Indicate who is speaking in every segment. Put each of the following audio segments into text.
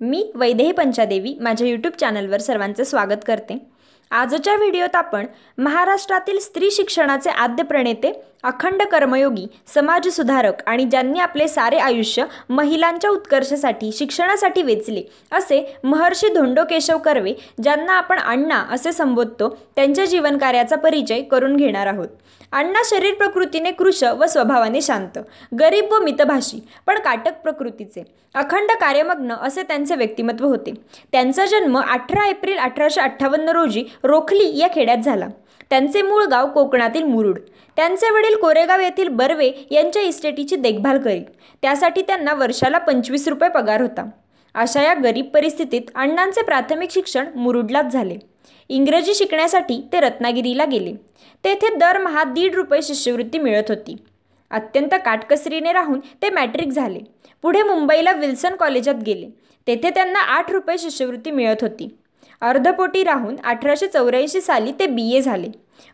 Speaker 1: मी वैदेही पंचादेवी माझ्या यूट्यूब चॅनलवर सर्वांचे स्वागत करते। आजच्या व्हिडिओत आपण महाराष्ट्रातील स्त्री शिक्षणाचे आद्य प्रणेते, अखंड कर्मयोगी, समाजसुधारक आणि ज्यांनी आपले सारे आयुष्य महिलांच्या उत्कर्षासाठी शिक्षणासाठी वेचले असे महर्षी धोंडो केशव कर्वे, ज्यांना आपण अण्णा असे संबोधतो, त्यांच्या जीवनकार्याचा परिचय करून घेणार आहोत। अण्णा शरीर प्रकृतीने कृश व स्वभावाने शांत, गरीब व मितभाषी पण काटक प्रकृतीचे, अखंड कार्यमग्न असे त्यांचे व्यक्तिमत्व होते। त्यांचा जन्म 18 एप्रिल 1858 रोजी रोखली या खेड्यात झाला। त्यांचे मूळ गाव कोकणातील मुरुड। त्यांचे वडील कोरेगाव येथील बर्वे यांच्या इस्टेटीची देखभाल करीत, त्यासाठी त्यांना वर्षाला 25 रुपये पगार होता। अशा या गरीब परिस्थितीत अण्णांचे प्राथमिक शिक्षण मुरुडलाच झाले। इंग्रजी शिकण्यासाठी ते रत्नागिरीला गेले। तेथे दरमहा 1.5 रुपये शिष्यवृत्ती मिळत होती। अत्यंत काटकसरीने राहून ते मॅट्रिक झाले। पुढे मुंबईला विल्सन कॉलेजात गेले। तेथे त्यांना 8 रुपये शिष्यवृत्ती मिळत होती। अर्धपोटी राहून 1884 साली ते BA झाले।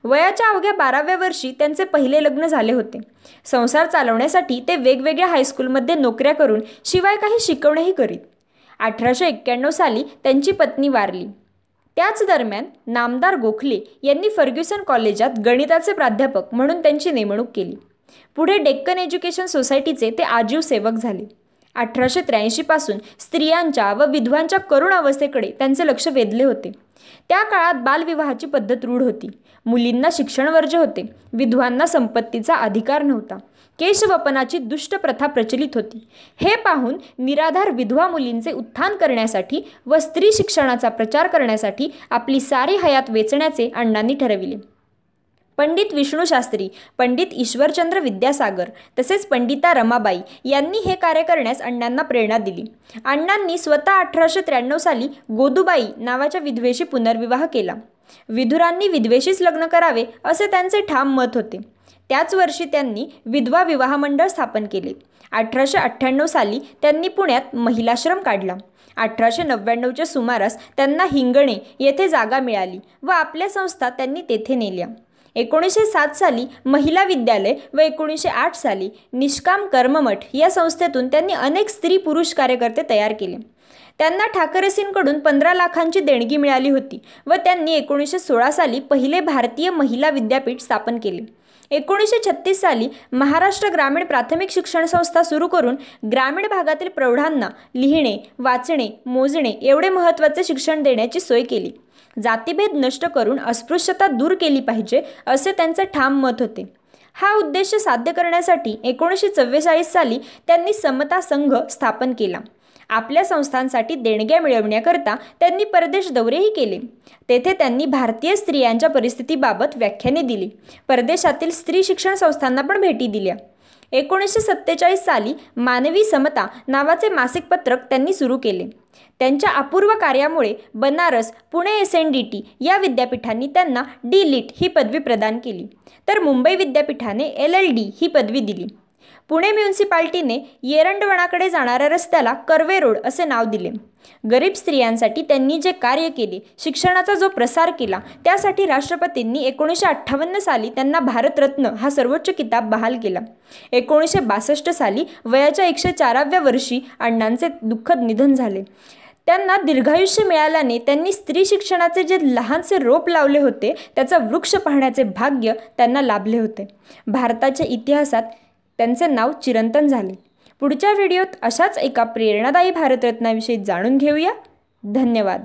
Speaker 1: वयाच्या अवघ्या 12व्या वर्षी त्यांचे पहिले लग्न झाले होते। संसार चालवण्यासाठी ते वेगवेगळ्या हायस्कूलमध्ये नोकऱ्या करून शिवाय काही शिकवणेही करीत। 1891 साली त्यांची पत्नी वारली। त्याच दरम्यान नामदार गोखले यांनी फर्ग्युसन कॉलेजात गणिताचे प्राध्यापक म्हणून त्यांची नेमणूक केली। पुढे डेक्कन एज्युकेशन सोसायटीचे ते आजीव सेवक झाले। 1883 पासून स्त्रियांच्या व विधवांच्या करुण अवस्थेकडे त्यांचे लक्ष वेधले होते। त्या काळात बालविवाहाची पद्धत रूढ होती। मुलींना शिक्षण वर्ज्य होते। विधवांना संपत्तीचा अधिकार नव्हता। केशवपनाची दुष्ट प्रथा प्रचलित होती। हे पाहून निराधार विधवा मुलींचे उत्थान करण्यासाठी व स्त्री शिक्षणाचा प्रचार करण्यासाठी आपली सारी हयात वेचण्याचे अण्णांनी ठरविले। पंडित विष्णू शास्त्री, पंडित ईश्वरचंद्र विद्यासागर तसेच पंडिता रमाबाई यांनी हे कार्य करण्यास अण्णांना प्रेरणा दिली। अण्णांनी स्वतः 1893 साली गोदूबाई नावाच्या विधवेशी पुनर्विवाह केला। विधुरांनी विधवेशीच लग्न करावे असे त्यांचे ठाम मत होते। त्याच वर्षी त्यांनी विधवा विवाह मंडळ स्थापन केले। 1898 साली त्यांनी पुण्यात महिलाश्रम काढला। 1899च्या सुमारास त्यांना हिंगणे येथे जागा मिळाली व आपल्या संस्था त्यांनी तेथे नेल्या। 1907 साली महिला विद्यालय व 1908 साली निष्काम कर्ममठ या संस्थेतून त्यांनी अनेक स्त्री पुरुष कार्यकर्ते तयार केले। त्यांना ठाकरसींकडून 15 लाखांची देणगी मिळाली होती व त्यांनी 1916 साली पहिले भारतीय महिला विद्यापीठ स्थापन केले। 1936 साली महाराष्ट्र ग्रामीण प्राथमिक शिक्षण संस्था सुरू करून ग्रामीण भागातील प्रौढांना लिहिणे, वाचणे, मोजणे एवढे महत्त्वाचे शिक्षण देण्याची सोय केली। जातीभेद नष्ट करून अस्पृश्यता दूर केली पाहिजे असे त्यांचे ठाम मत होते। हा उद्देश साध्य करण्यासाठी 1944 साली त्यांनी समता संघ स्थापन केला। आपल्या संस्थांसाठी देणग्या मिळवण्याकरता त्यांनी परदेश दौरेही केले। तेथे त्यांनी भारतीय स्त्रियांच्या परिस्थितीबाबत व्याख्याने दिली। परदेशातील स्त्री शिक्षण संस्थांना पण भेटी दिल्या। 1947 साली मानवी समता नावाचे मासिक पत्रक त्यांनी सुरू केले। त्यांच्या अपूर्व कार्यामुळे बनारस, पुणे SNDT या विद्यापीठांनी त्यांना D.Litt ही पदवी प्रदान केली, तर मुंबई विद्यापीठाने LLD ही पदवी दिली। पुणे म्युनिसिपालिटीने येरंडवणाकडे जाणाऱ्या रस्त्याला कर्वे रोड असे नाव दिले। गरीब स्त्रियांसाठी त्यांनी जे कार्य केले, शिक्षणाचा जो प्रसार केला, त्यासाठी राष्ट्रपतींनी 1958 साली त्यांना भारतरत्न हा सर्वोच्च किताब बहाल केला। 1962 साली वयाच्या 104व्या वर्षी अण्णांचे दुःखद निधन झाले। त्यांना दीर्घायुष्य मिळाल्याने त्यांनी स्त्री शिक्षणाचे जे लहानसे रोप लावले होते, त्याचा वृक्ष पाहण्याचे भाग्य त्यांना लाभले होते। भारताच्या इतिहासात त्यांचे नाव चिरंतन झाले। पुढच्या व्हिडिओत अशाच एका प्रेरणादायी भारतरत्नाविषयी जाणून घेऊया। धन्यवाद।